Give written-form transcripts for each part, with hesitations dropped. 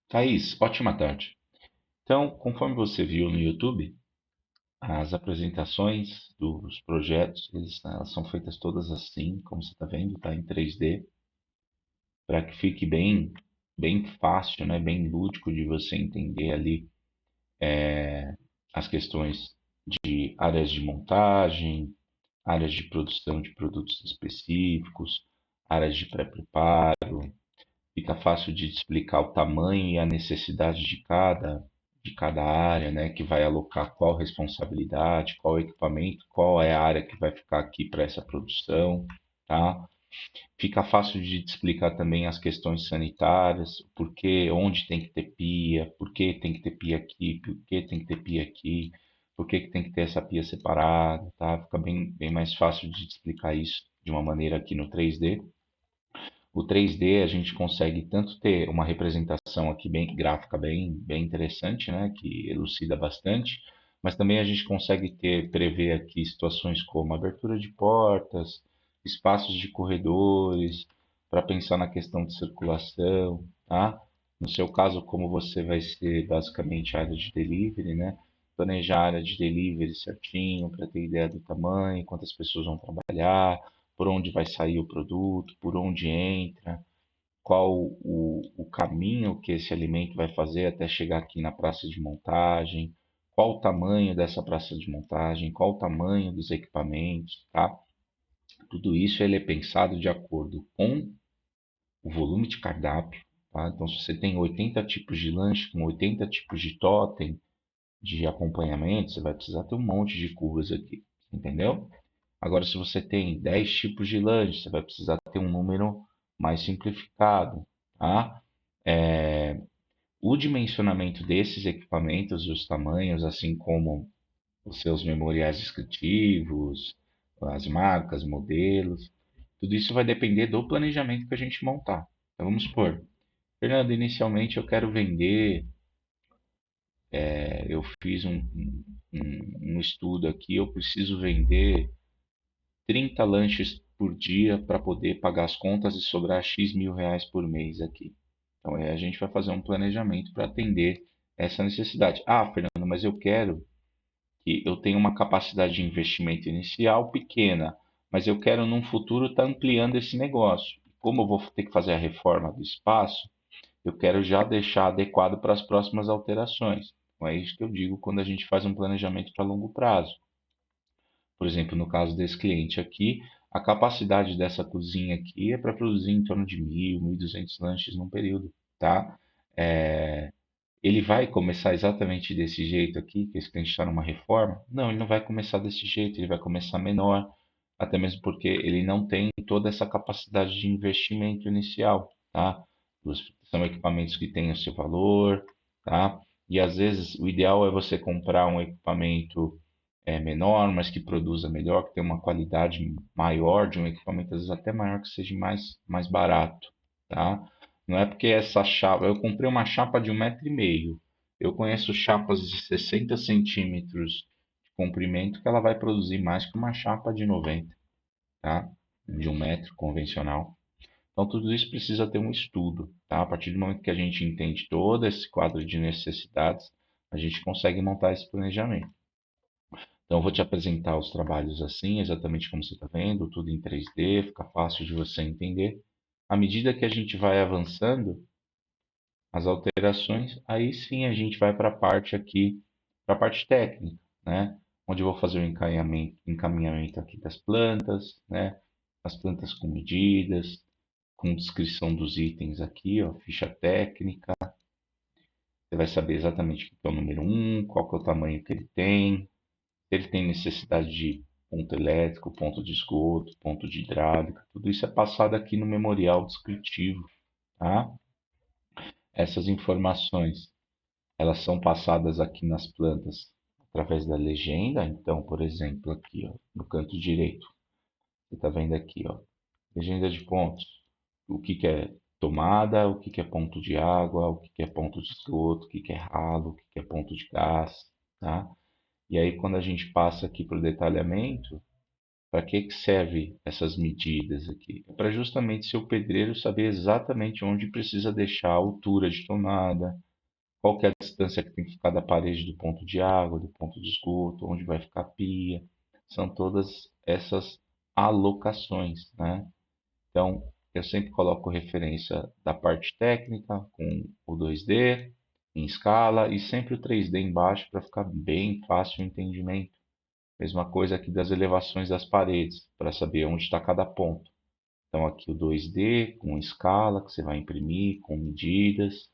Thaís, ótima tarde. Então, conforme você viu no YouTube, as apresentações dos projetos, elas são feitas todas assim, como você está vendo, tá em 3D, para que fique bem fácil, né, bem lúdico de você entender ali as questões de áreas de montagem, áreas de produção de produtos específicos, áreas de pré-preparo. Fica fácil de explicar o tamanho e a necessidade de cada área, né, que vai alocar qual responsabilidade, qual equipamento, qual é a área que vai ficar aqui para essa produção, tá? Fica fácil de explicar também as questões sanitárias, por que, onde tem que ter pia, por que tem que ter pia aqui, por que tem que ter pia aqui, por que tem que ter essa pia separada, tá? Fica bem mais fácil de explicar isso de uma maneira aqui no 3D. O 3D a gente consegue tanto ter uma representação aqui bem gráfica, bem interessante, né, que elucida bastante, mas também a gente consegue prever aqui situações como abertura de portas, espaços de corredores, para pensar na questão de circulação, tá? No seu caso, como você vai ser basicamente a área de delivery, né? Planejar a área de delivery certinho, para ter ideia do tamanho, quantas pessoas vão trabalhar, por onde vai sair o produto, por onde entra, qual o caminho que esse alimento vai fazer até chegar aqui na praça de montagem, qual o tamanho dessa praça de montagem, qual o tamanho dos equipamentos, tá? Tudo isso ele é pensado de acordo com o volume de cardápio, tá? Então, se você tem 80 tipos de lanche com 80 tipos de totem de acompanhamento, você vai precisar ter um monte de curvas aqui, entendeu? Agora, se você tem 10 tipos de lanche, você vai precisar ter um número mais simplificado, tá? É, o dimensionamento desses equipamentos e os tamanhos, assim como os seus memoriais descritivos, as marcas, modelos, tudo isso vai depender do planejamento que a gente montar. Então, vamos supor, Fernando, inicialmente eu quero vender, eu fiz um estudo aqui, eu preciso vender 30 lanches por dia para poder pagar as contas e sobrar X mil reais por mês aqui. Então, aí a gente vai fazer um planejamento para atender essa necessidade. Ah, Fernando, mas eu quero que eu tenha uma capacidade de investimento inicial pequena, mas eu quero num futuro estar ampliando esse negócio. Como eu vou ter que fazer a reforma do espaço, eu quero já deixar adequado para as próximas alterações. Então, é isso que eu digo quando a gente faz um planejamento para longo prazo. Por exemplo, no caso desse cliente aqui, a capacidade dessa cozinha aqui é para produzir em torno de 1.000, 1.200 lanches num período, tá? É, ele vai começar exatamente desse jeito aqui, que esse cliente está numa reforma? Não, ele não vai começar desse jeito, ele vai começar menor, até mesmo porque ele não tem toda essa capacidade de investimento inicial, tá? São equipamentos que têm o seu valor, tá? E às vezes o ideal é você comprar um equipamento menor, mas que produza melhor, que tenha uma qualidade maior de um equipamento, às vezes até maior, que seja mais barato, tá? Não é porque essa chapa, eu comprei uma chapa de 1,5 m, eu conheço chapas de 60 centímetros de comprimento que ela vai produzir mais que uma chapa de 90, tá? De 1 m convencional. Então tudo isso precisa ter um estudo, tá? A partir do momento que a gente entende todo esse quadro de necessidades, a gente consegue montar esse planejamento. Então, eu vou te apresentar os trabalhos assim, exatamente como você está vendo, tudo em 3D, fica fácil de você entender. À medida que a gente vai avançando, as alterações, aí sim a gente vai para a parte aqui, para a parte técnica, né? Onde eu vou fazer o encaminhamento aqui das plantas, né? As plantas com medidas, com descrição dos itens aqui, ó, ficha técnica. Você vai saber exatamente o que é o número um, qual que é o tamanho que ele tem, se ele tem necessidade de ponto elétrico, ponto de esgoto, ponto de hidráulica, tudo isso é passado aqui no memorial descritivo, tá? Essas informações, elas são passadas aqui nas plantas através da legenda. Então, por exemplo, aqui, ó, no canto direito, você está vendo aqui, ó, legenda de pontos. O que que é tomada, o que que é ponto de água, o que que é ponto de esgoto, o que que é ralo, o que que é ponto de gás, tá? E aí, quando a gente passa aqui para o detalhamento, Para que serve essas medidas aqui? É para justamente ser o pedreiro saber exatamente onde precisa deixar a altura de tomada, qual que é a distância que tem que ficar da parede do ponto de água, do ponto de esgoto, onde vai ficar a pia. São todas essas alocações, né? Então, eu sempre coloco referência da parte técnica com o 2D em escala e sempre o 3D embaixo para ficar bem fácil o entendimento. Mesma coisa aqui das elevações das paredes, para saber onde está cada ponto. Então, aqui o 2D com escala, que você vai imprimir, com medidas.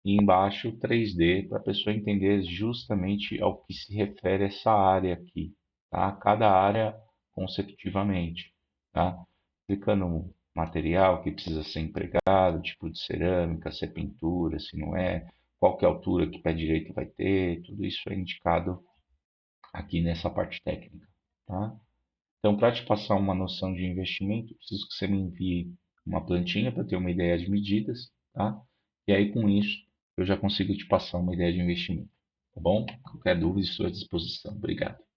E embaixo o 3D, para a pessoa entender justamente ao que se refere essa área aqui. Tá? Cada área consecutivamente. Tá? Explicando o material que precisa ser empregado, tipo de cerâmica, se é pintura, se não é, qual que é a altura que o pé direito vai ter, tudo isso é indicado aqui nessa parte técnica. Tá? Então, para te passar uma noção de investimento, preciso que você me envie uma plantinha para ter uma ideia de medidas, tá? E aí, com isso, eu já consigo te passar uma ideia de investimento, tá bom? Qualquer dúvida, estou à disposição. Obrigado.